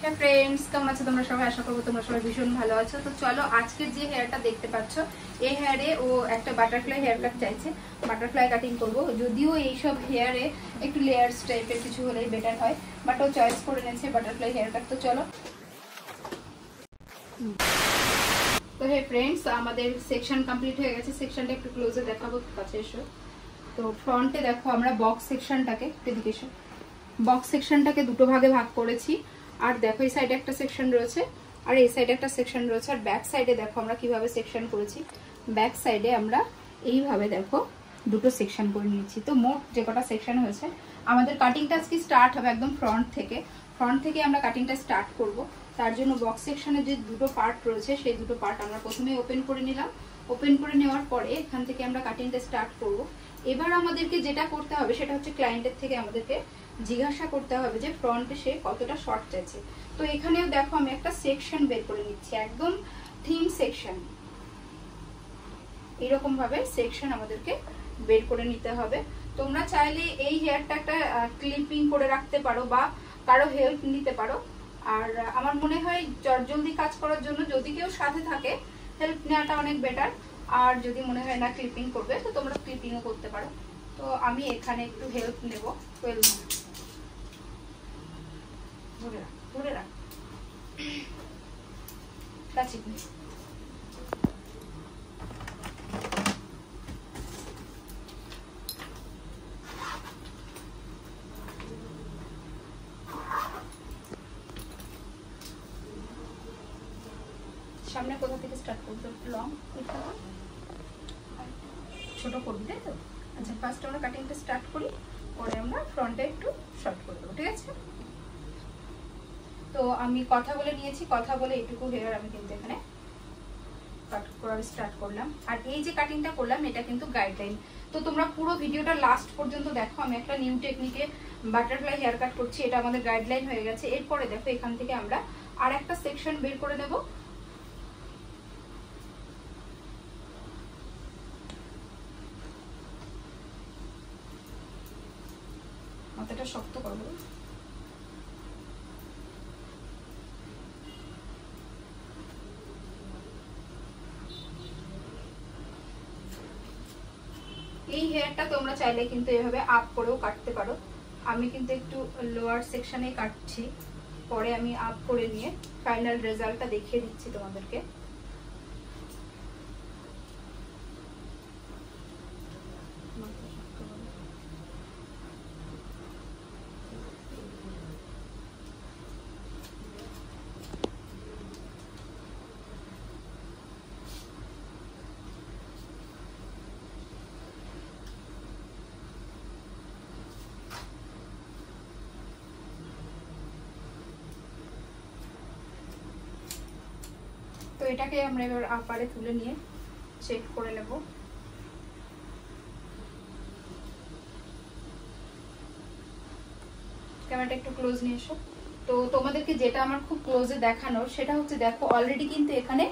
হ্যাঁ ফ্রেন্ডস, কেমন আছো তোমরা সবাই? আশা করবো তোমরা সবাই ভীষণ ভালো আছো। তো চলো, আজকের যে হেয়ারটা দেখতে পাচ্ছ, এই হেয়ারে ও একটা বাটারফ্লাই হেয়ার কাট চাইছে। বাটারফ্লাই কাটিং করব, যদিও এইসব হেয়ারে একটু লেয়ার্স টাইপের কিছু হলেই বেটার হয়, বাট ও চয়েস করে নিয়েছে বাটারফ্লাই হেয়ার কাট। তো চলো। তো হে ফ্রেন্ডস, আমাদের সেকশন কমপ্লিট হয়ে গেছে। সেকশনটা একটু ক্লোজে দেখাবো, কাছে এসো। তো ফ্রন্টে দেখো আমরা বক্স সেকশনটাকে, এদিকে এসো, বক্স সেকশনটাকে দুটো ভাগে ভাগ করেছি। আর দেখো এই সাইডে একটা সেকশন রয়েছে আর এই সাইডে একটা সেকশন রয়েছে। আর ব্যাক সাইডে দেখো আমরা কিভাবে সেকশন করেছি। ব্যাক সাইডে আমরা এইভাবে দেখো দুটো সেকশন করে নিয়েছি। তো মোট যে কটা সেকশন হয়েছে, আমাদের কাটিংটা আজকে স্টার্ট হবে একদম ফ্রন্ট থেকে। ফ্রন্ট থেকে আমরা কাটিংটা স্টার্ট করব। তার জন্য বক্স সেকশনের যে দুটো পার্ট রয়েছে, সেই দুটো পার্ট আমরা প্রথমে ওপেন করে নিলাম। ওপেন করে নেওয়ার পরে এখান থেকে আমরা কাটিংটা স্টার্ট করব। এবার আমাদেরকে যেটা করতে হবে সেটা হচ্ছে ক্লায়েন্টের থেকে আমাদেরকে জিজ্ঞাসা করতে হবে যে ফ্রন্টে সে কতটা শর্ট চাইছে। তো এখানেও দেখো আমি একটা সেকশন বের করে নিচ্ছি, একদম থিম সেকশন। এরকম ভাবে সেকশন আমাদেরকে বের করে নিতে হবে। তোমরা চাইলে এই হেয়ারটা একটা ক্লিপিং করে রাখতে পারো বা কারো হেল্প নিতে পারো। আর আমার মনে হয় জলদি কাজ করার জন্য যদি কেউ সাথে থাকে, হেল্প নেওয়াটা অনেক বেটার। আর যদি মনে হয় না ক্লিপিং করবে, তো তোমরা ক্লিপিংও করতে পারো। তো আমি এখানে একটু হেল্প নেব। 12 মিনিট ধরে রাখ কাছে। সামনে কোথা থেকে স্টার্ট করবো? লং ছোট করবি, তাই তো? আচ্ছা, ফার্স্ট আমরা কাটিংটা স্টার্ট করি, পরে আমরা ফ্রন্টে একটু শর্ট করে দেবো, ঠিক আছে? তো আমি কথা বলে নিয়েছি, কথা বলে এইটুকু হেয়ার আমি কিন্তু এখানে কাট করা স্টার্ট করলাম। আর এই যে কাটিংটা করলাম, এটা কিন্তু গাইডলাইন। তো তোমরা পুরো ভিডিওটা লাস্ট পর্যন্ত দেখো। আমি একটা নিউ টেকনিকে বাটারফ্লাই হেয়ার কাট করছি, এটা আমাদের গাইডলাইন হয়ে গেছে। এরপরে দেখো এখান থেকে আমরা আর একটা সেকশন বের করে নেব। মাথাটা শক্ত করবো। এই হেয়ারটা তোমরা চাইলে কিন্তু এভাবে আপ করেও কাটতে পারো। আমি কিন্তু একটু লোয়ার সেকশনে কাটছি, পরে আমি আপ করে নিয়ে ফাইনাল রেজাল্টটা দেখিয়ে দিচ্ছি তোমাদেরকে। তো এটাকে আমরা এবার আপারে তুলে নিয়ে চেক করে নেব। ক্যামেরাটা একটু ক্লোজ নিয়ে এসো। তো তোমাদেরকে যেটা আমার খুব ক্লোজে দেখানোর, সেটা হচ্ছে দেখো অলরেডি কিন্তু এখানে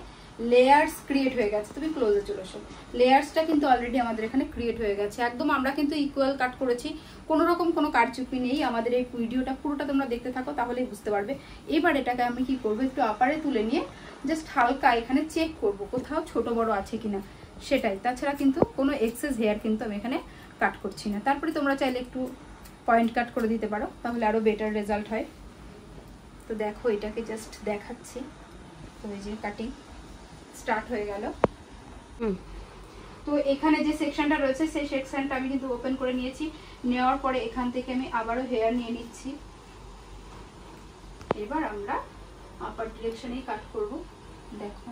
লেয়ার্স ক্রিয়েট হয়ে গেছে। তুমি ক্লোজে চলে এসো। লেয়ার্সটা কিন্তু অলরেডি আমাদের এখানে ক্রিয়েট হয়ে গেছে। একদম আমরা কিন্তু ইকুয়াল কাট করেছি, কোনো রকম কোনো কারচুপি নেই। আমাদের এই ভিডিওটা পুরোটা তোমরা দেখতে থাকো, তাহলেই বুঝতে পারবে। এবার এটাকে আমি কি করবো, একটু আপারে তুলে নিয়ে জাস্ট হালকা এখানে চেক করব কোথাও ছোট বড় আছে কিনা, সেটাই। তাছাড়া কিন্তু কোনো এক্সেস হেয়ার কিন্তু আমি এখানে কাট করছি না। তারপরে তোমরা চাইলে একটু পয়েন্ট কাট করে দিতে পারো, তাহলে আরো বেটার রেজাল্ট হয়। তো দেখো এটাকে জাস্ট দেখাচ্ছি। তো এই যে কাটিং স্টার্ট হয়ে গেল। তো এখানে যে সেকশনটা রয়েছে, সেই সেকশনটা আমি কিন্তু ওপেন করে নিয়েছি। নেওয়ার পরে এখান থেকে আমি আবারও হেয়ার নিয়ে নিচ্ছি। এবার আমরা আপার ডিরেকশনেই কাট করব। দেখো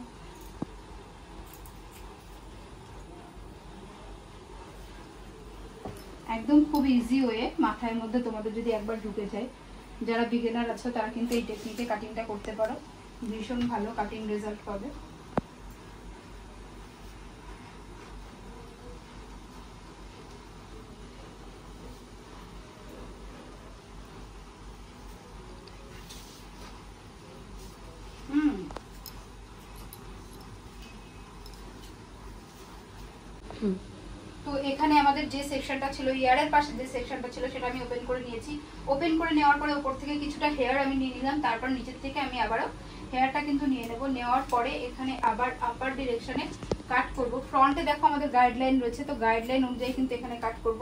একদম খুব ইজি ওয়ে, মাথার মধ্যে তোমাদের যদি একবার ঢুকে যায়। যারা বিগিনার আছো তারা কিন্তু এই টেকনিকে কাটিংটা করতে পারো, ভীষণ ভালো কাটিং রেজাল্ট পাবে। তো তো এখানে আমাদের যে সেকশনটা ছিল, হেয়ারের পাশে যে সেকশনটা ছিল সেটা আমি ওপেন করে নিয়েছি। ওপেন করে নেওয়ার পরে উপর থেকে কিছুটা হেয়ার আমি নিয়ে নিলাম, তারপর নিচের থেকে আমি আবারও হেয়ারটা কিন্তু নিয়ে নেব। নেওয়ার পরে এখানে আবার আপার ডিরেকশনে কাট করব। ফ্রন্টে দেখো আমাদের গাইডলাইন রয়েছে, তো গাইডলাইন অনুযায়ী কিন্তু এখানে কাট করব।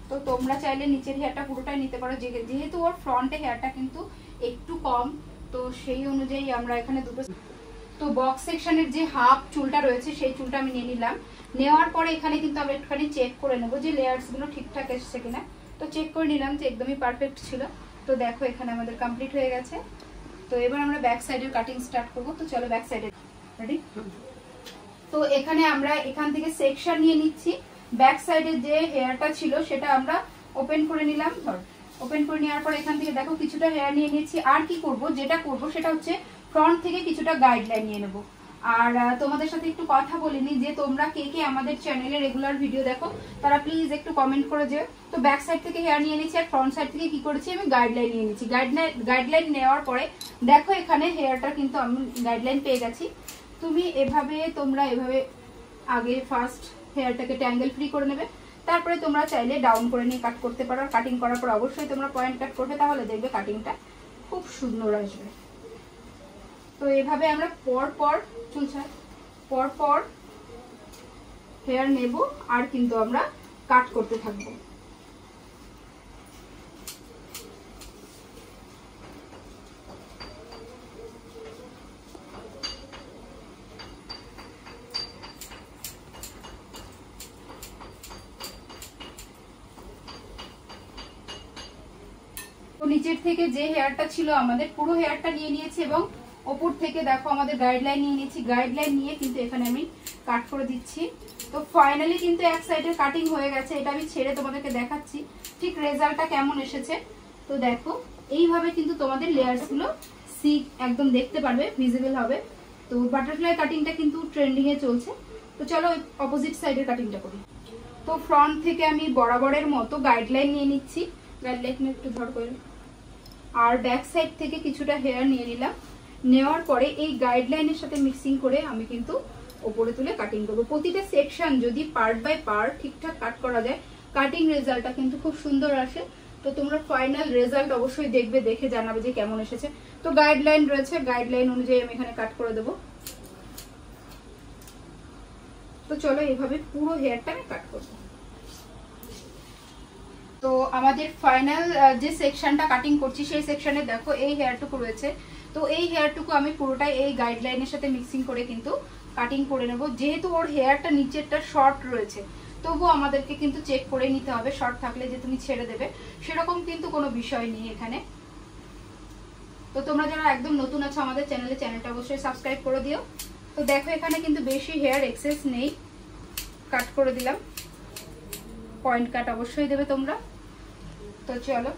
তো তোমরা চাইলে নিচের হেয়ারটা পুরোটাই নিতে পারো, যেহেতু ওর ফ্রন্টে হেয়ারটা কিন্তু একটু কম, তো সেই অনুযায়ী আমরা এখানে দুটো। তো বক্স সেকশনের যে হাফ চুলটা রয়েছে সেই চুলটা আমি নিয়ে নিলাম। নেওয়ার পরে এখানে কিন্তু আমরা একটুখানি চেক করে নেবো যে লেয়ার্সগুলো ঠিকঠাক এসছে কিনা। তো চেক করে নিলাম যে একদমই পারফেক্ট ছিল। তো দেখো এখানে আমাদের কমপ্লিট হয়ে গেছে। তো এবার আমরা ব্যাক সাইডের কাটিং স্টার্ট করবো। তো চলো ব্যাক সাইডে রেডি। তো এখানে আমরা এখান থেকে সেকশন নিয়ে নিচ্ছি। ব্যাক সাইডের যে হেয়ারটা ছিল সেটা আমরা ওপেন করে নিলাম। ধর ওপেন করে নেওয়ার পর এখান থেকে দেখো কিছুটা হেয়ার নিয়ে নিয়েছি। আর কি করব, যেটা করব সেটা হচ্ছে ফ্রন্ট থেকে কিছুটা গাইডলাইন নিয়ে নেব। আর তোমাদের সাথে একটু কথা বলিনি যে তোমরা কে কে আমাদের চ্যানেলে রেগুলার ভিডিও দেখো, তারা প্লিজ একটু কমেন্ট করে যেও। তো ব্যাক সাইড থেকে হেয়ার নিয়ে নিয়েছি আর ফ্রন্ট সাইড থেকে কি করেছি আমি গাইডলাইন নিয়ে নিয়েছি। গাইডলাইন নেওয়ার পরে দেখো এখানে হেয়ারটা কিন্তু আমি গাইডলাইন পেয়ে গেছি। তোমরা এভাবে আগে ফার্স্ট হেয়ারটাকে ট্যাঙ্গেল ফ্রি করে নেবে, তারপরে তোমরা চাইলে ডাউন করে নিয়ে কাট করতে পারো। কাটিং করার পর অবশ্যই তোমরা পয়েন্ট কাট করবে, তাহলে দেখবে কাটিংটা খুব সুন্দর আসবে। তো এভাবে আমরা পর পর হেয়ার নেব আর কিন্তু আমরা কাট করতে থাকবো। তো নিচের থেকে যে হেয়ারটা ছিল আমাদের পুরো হেয়ারটা নিয়ে নিয়েছি এবং ওপর থেকে দেখো আমাদের গাইডলাইন নিয়ে নিয়েছি। গাইডলাইন নিয়ে কিন্তু এখানে আমি কাট করে দিচ্ছি। তো ফাইনালি কিন্তু এক সাইডের কাটিং হয়ে গেছে। এটা আমি ছেড়ে তোমাদেরকে দেখাচ্ছি ঠিক রেজাল্টটা কেমন এসেছে। তো দেখো এইভাবে কিন্তু তোমাদের লেয়ারসগুলো একদম দেখতে পারবে, ভিজিবল হবে। তো বাটারফ্লাই কাটিংটা কিন্তু ট্রেন্ডিং এ চলছে। তো চলো অপোজিট সাইডের কাটিংটা করি। তো ফ্রন্ট থেকে আমি বরাবরের মতো গাইডলাইন নিয়ে নিচ্ছি। গাইডলাইন একটু ধর করে, আর ব্যাক সাইড থেকে কিছুটা হেয়ার নিয়ে নিলাম। নেওয়ার পরে এই গাইডলাইনের সাথে মিক্সিং করে আমি কিন্তু ওপরে তুলে কাটিং করবো। প্রতিটা সেকশন যদি পার্ট বাই পার্ট ঠিকঠাক কাট করা যায়, কাটিং রেজাল্টটা কিন্তু খুব সুন্দর আসে। তো তোমরা ফাইনাল রেজাল্ট অবশ্যই দেখবে, দেখে জানাবে যে কেমন এসেছে। তো গাইডলাইন রয়েছে, গাইডলাইন অনুযায়ী আমি এখানে কাট করে দেবো। তো চলো এইভাবে পুরো হেয়ারটা আমি কাট করবো। তো আমাদের ফাইনাল যে সেকশনটা কাটিং করছি সেই সেকশনে দেখো এই হেয়ারটুকু রয়েছে। তো এই হেয়ারটুকু আমি পুরোটাই এই গাইডলাইনের সাথে মিক্সিং করে কিন্তু কাটিং করে নেব। যেহেতু ওর হেয়ারটা নিচেরটা শর্ট রয়েছে, তবুও আমাদেরকে কিন্তু চেক করে নিতে হবে। শর্ট থাকলে যে তুমি ছেড়ে দেবে সেরকম কিন্তু কোনো বিষয় নেই এখানে। তো তোমরা যারা একদম নতুন আছো আমাদের চ্যানেলটা অবশ্যই সাবস্ক্রাইব করে দিও। তো দেখো এখানে কিন্তু বেশি হেয়ার এক্সেস নেই, কাট করে দিলাম। পয়েন্ট কাট অবশ্যই দেবে তোমরা। তো চলো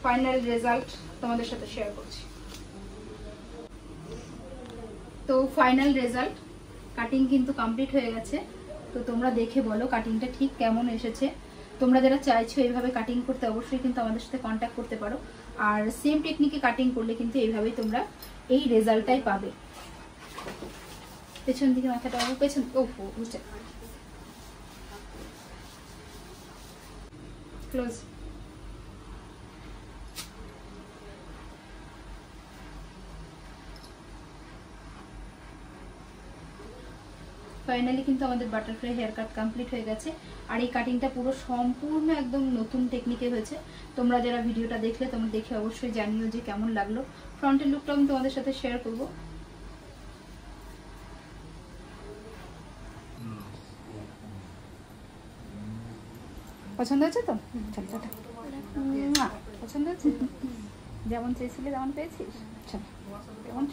ফাইনাল রেজাল্ট তোমাদের সাথে শেয়ার করছি। তো ফাইনাল রেজাল্ট কাটিং কিন্তু কমপ্লিট হয়ে গেছে। তো তোমরা দেখে বলো কাটিংটা ঠিক কেমন এসেছে। তোমরা যারা চাইছো এইভাবে কাটিং করতে অবশ্যই কিন্তু আমাদের সাথে কন্ট্যাক্ট করতে পারো। আর সেম টেকনিকে কাটিং করলে কিন্তু এইভাবেই তোমরা এই রেজাল্টটাই পাবে। পেছন দিকে মাথাটা পেছন, ওহো বুঝতে ক্লোজ। ফাইনালি কিন্তু আমাদের বাটারফ্লাই হেয়ার কাট কমপ্লিট হয়ে গেছে। আর এই কাটিংটা পুরো সম্পূর্ণ একদম নতুন টেকনিকে হয়েছে। তোমরা যারা ভিডিওটা দেখলে তোমরা দেখে অবশ্যই জানিও যে কেমন লাগলো। ফ্রন্টের লুকটা আমি তোমাদের সাথে শেয়ার করবো। পছন্দ হয়েছে তো? পছন্দ হয়েছে? যেমন চেয়েছিলে তেমন পেয়েছিস? আচ্ছা, কেমন